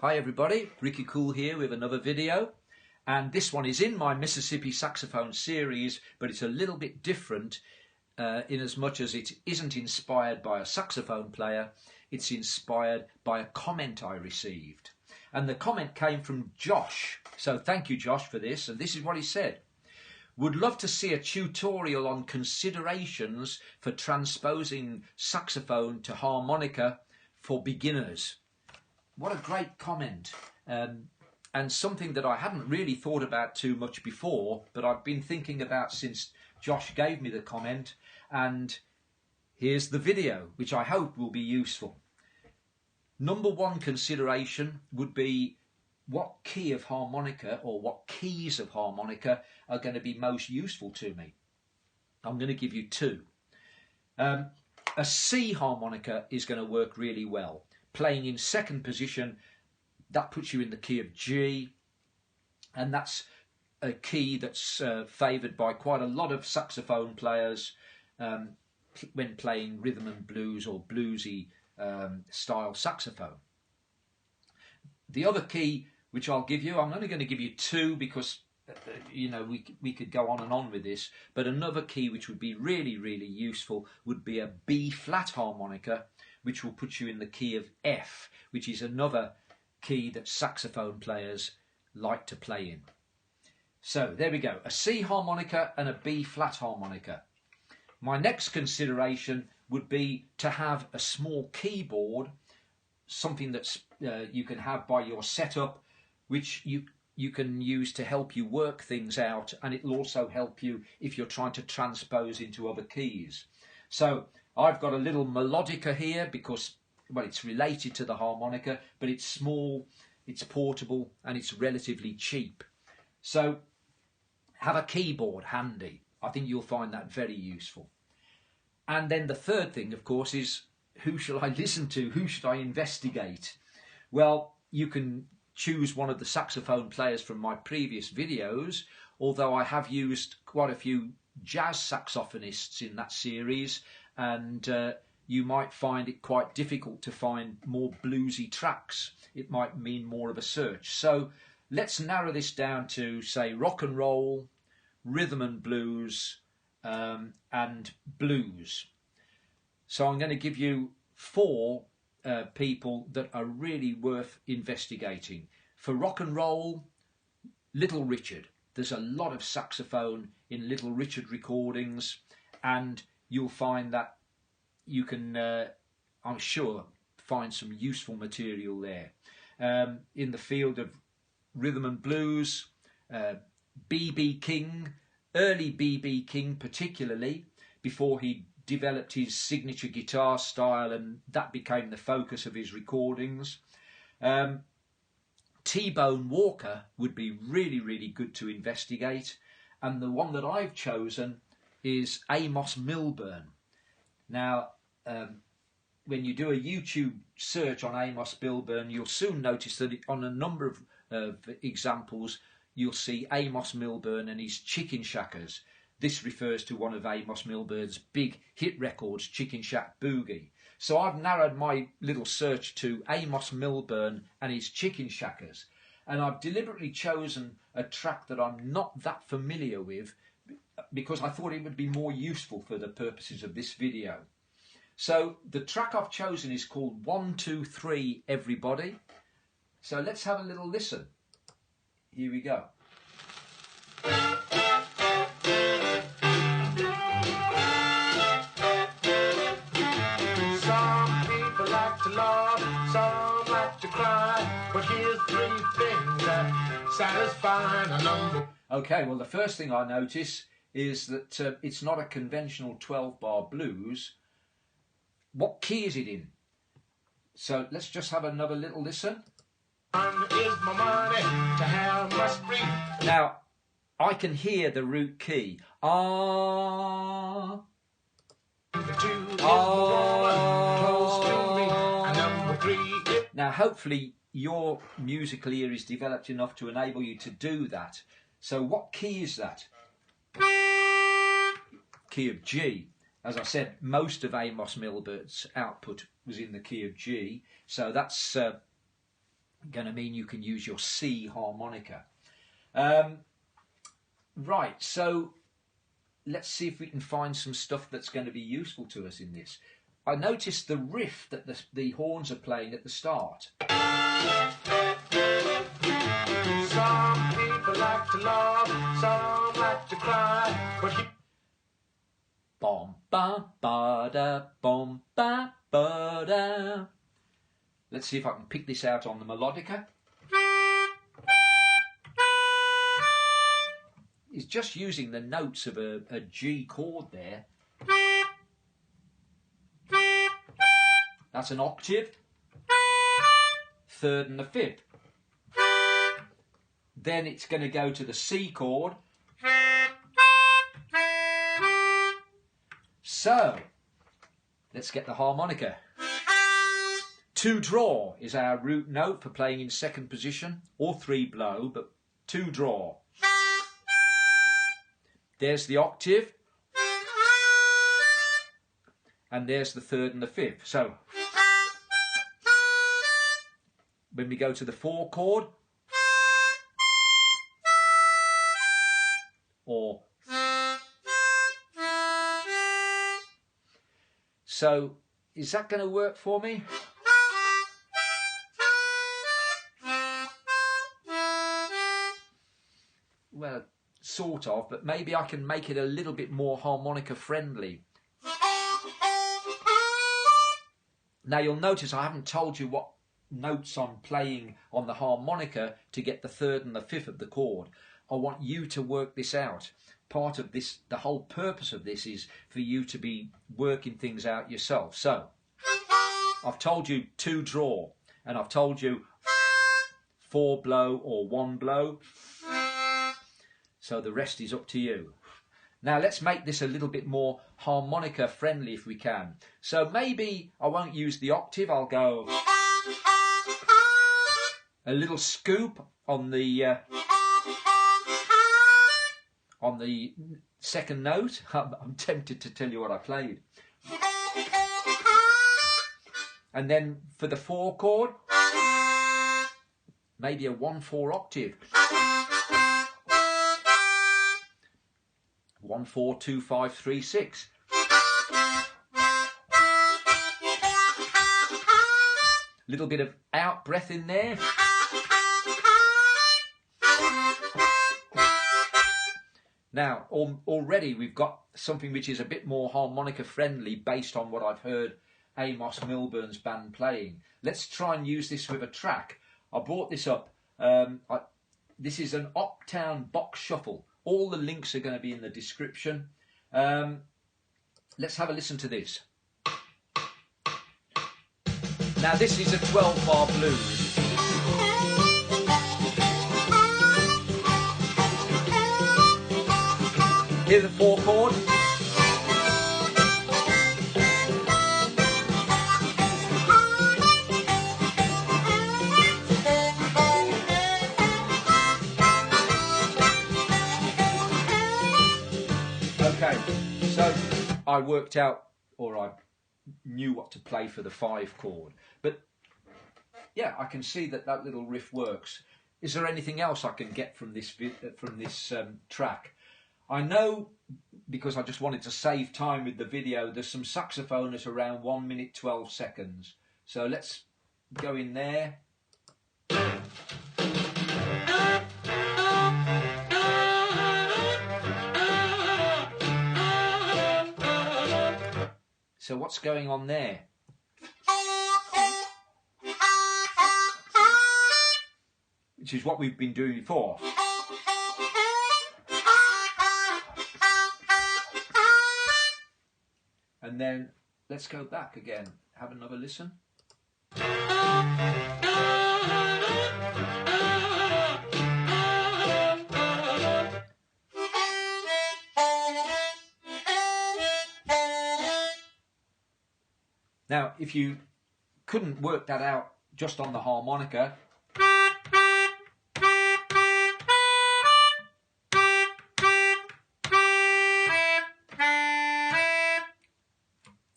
Hi everybody, Ricky Cool here with another video, and this one is in my Mississippi saxophone series, but it's a little bit different in as much as it isn't inspired by a saxophone player, it's inspired by a comment I received. And the comment came from Josh, so thank you Josh for this, and this is what he said. Would love to see a tutorial on considerations for transposing saxophone to harmonica for beginners. What a great comment, and something that I hadn't really thought about too much before, but I've been thinking about since Josh gave me the comment, and here's the video, which I hope will be useful. Number one consideration would be what key of harmonica or what keys of harmonica are going to be most useful to me. I'm going to give you two. A C harmonica is going to work really well. Playing in second position, that puts you in the key of G, and that's a key that's favoured by quite a lot of saxophone players when playing rhythm and blues or bluesy style saxophone. The other key which I'll give you, I'm only going to give you two because you know we could go on and on with this, but another key which would be really useful would be a B flat harmonica, which will put you in the key of F, which is another key that saxophone players like to play in. So there we go, a C harmonica and a B flat harmonica. My next consideration would be to have a small keyboard, something that's you can have by your setup, which you can use to help you work things out, and it'll also help you if you're trying to transpose into other keys. So I've got a little melodica here because, well, it's related to the harmonica, but it's small, it's portable, and it's relatively cheap. So have a keyboard handy. I think you'll find that very useful. And then the third thing, of course, is who shall I listen to? Who should I investigate? Well, you can choose one of the saxophone players from my previous videos, although I have used quite a few jazz saxophonists in that series, and you might find it quite difficult to find more bluesy tracks. It might mean more of a search. So let's narrow this down to, say, rock and roll, rhythm and blues, and blues. So I'm going to give you four people that are really worth investigating. For rock and roll, Little Richard. There's a lot of saxophone in Little Richard recordings, and you'll find that you can, I'm sure, find some useful material there. In the field of rhythm and blues, B.B. King, early B.B. King particularly, before he developed his signature guitar style, and that became the focus of his recordings. T-Bone Walker would be really good to investigate, and the one that I've chosen is Amos Milburn. Now, when you do a YouTube search on Amos Milburn, you'll soon notice that on a number of examples you'll see Amos Milburn and his Chicken Shackers. This refers to one of Amos Milburn's big hit records, Chicken Shack Boogie. So I've narrowed my little search to Amos Milburn and his Chicken Shackers. And I've deliberately chosen a track that I'm not that familiar with because I thought it would be more useful for the purposes of this video. So the track I've chosen is called 1, 2, 3 Everybody. So let's have a little listen. Here we go. Some like to cry, but here's three things that satisfy a number. Okay, well, the first thing I notice is that it's not a conventional 12-bar blues. What key is it in? So let's just have another little listen. Is my money to have my spree. Now, I can hear the root key. Ah. Now, hopefully your musical ear is developed enough to enable you to do that. So what key is that? Key of G. As I said, most of Amos Milburn's output was in the key of G, so that's going to mean you can use your C harmonica. Right, so let's see if we can find some stuff that's going to be useful to us in this. I noticed the riff that the horns are playing at the start. Some people like to love, some like to cry, but Bom ba ba da, bom ba ba da. Let's see if I can pick this out on the melodica. It's just using the notes of a G chord there. That's an octave, third and the fifth. Then it's going to go to the C chord. So, let's get the harmonica. 2 draw is our root note for playing in second position, or 3 blow, but 2 draw. There's the octave, and there's the third and the fifth. So, when we go to the 4 chord, or so, is that going to work for me? Well, sort of, but maybe I can make it a little bit more harmonica friendly. Now you'll notice I haven't told you what notes I'm playing on the harmonica to get the third and the fifth of the chord. I want you to work this out. Part of this, the whole purpose of this is for you to be working things out yourself. So, I've told you 2 draw, and I've told you 4 blow or 1 blow. So the rest is up to you. Now let's make this a little bit more harmonica friendly if we can. So maybe I won't use the octave, I'll go a little scoop on the second note. I'm tempted to tell you what I played. And then for the 4 chord, maybe a 1/4 octave. 1 4 2 5 3 6. Little bit of out breath in there. Now already we've got something which is a bit more harmonica friendly based on what I've heard Amos Milburn's band playing. Let's try and use this with a track. I brought this up. This is an Uptown box shuffle. All the links are going to be in the description. Let's have a listen to this. Now this is a 12-bar blues. Hear the 4 chord? Okay, so I worked out, or I knew what to play for the 5 chord, but yeah, I can see that that little riff works. Is there anything else I can get from this track? I know, because I just wanted to save time with the video, there's some saxophone at around 1 minute 12 seconds. So let's go in there. So what's going on there? Which is what we've been doing before. And then let's go back again. Have another listen. Now, if you couldn't work that out just on the harmonica,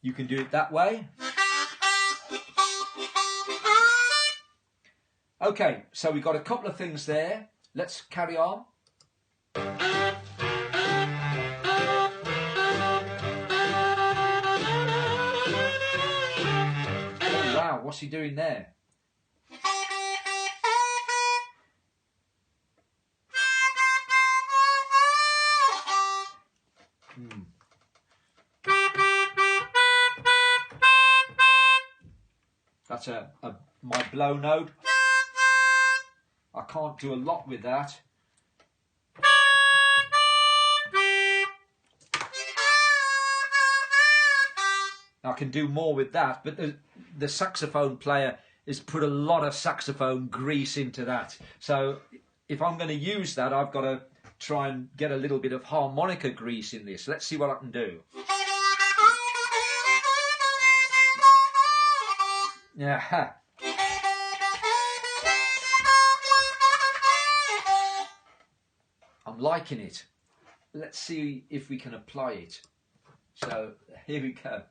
you can do it that way. Okay, so we've got a couple of things there. Let's carry on. Oh wow, what's he doing there? That's my blow note. I can't do a lot with that. I can do more with that, but the saxophone player has put a lot of saxophone grease into that. So if I'm going to use that, I've got to try and get a little bit of harmonica grease in this. Let's see what I can do. Yeah. I'm liking it. Let's see if we can apply it. So here we go.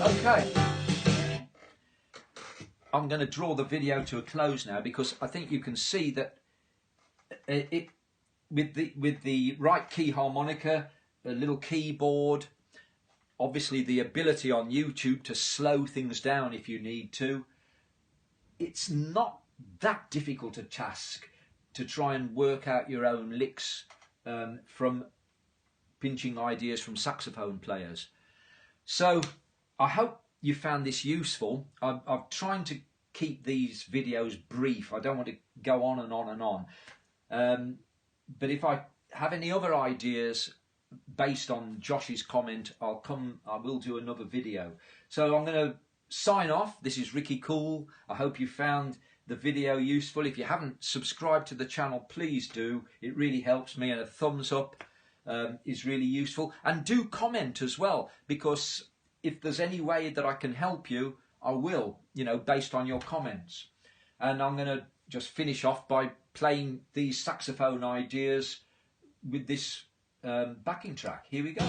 Okay. I'm going to draw the video to a close now because I think you can see that with the right key harmonica, a little keyboard, obviously the ability on YouTube to slow things down if you need to, it's not that difficult a task to try and work out your own licks from pinching ideas from saxophone players. So I hope you found this useful. I'm trying to keep these videos brief. I don't want to go on and on and on. But if I have any other ideas based on Josh's comment, I will do another video. So I'm going to sign off. This is Ricky Cool. I hope you found the video useful. If you haven't subscribed to the channel, please do. It really helps me, and a thumbs up is really useful. And do comment as well, because if there's any way that I can help you, I will, based on your comments. And I'm going to just finish off by playing these saxophone ideas with this backing track. Here we go.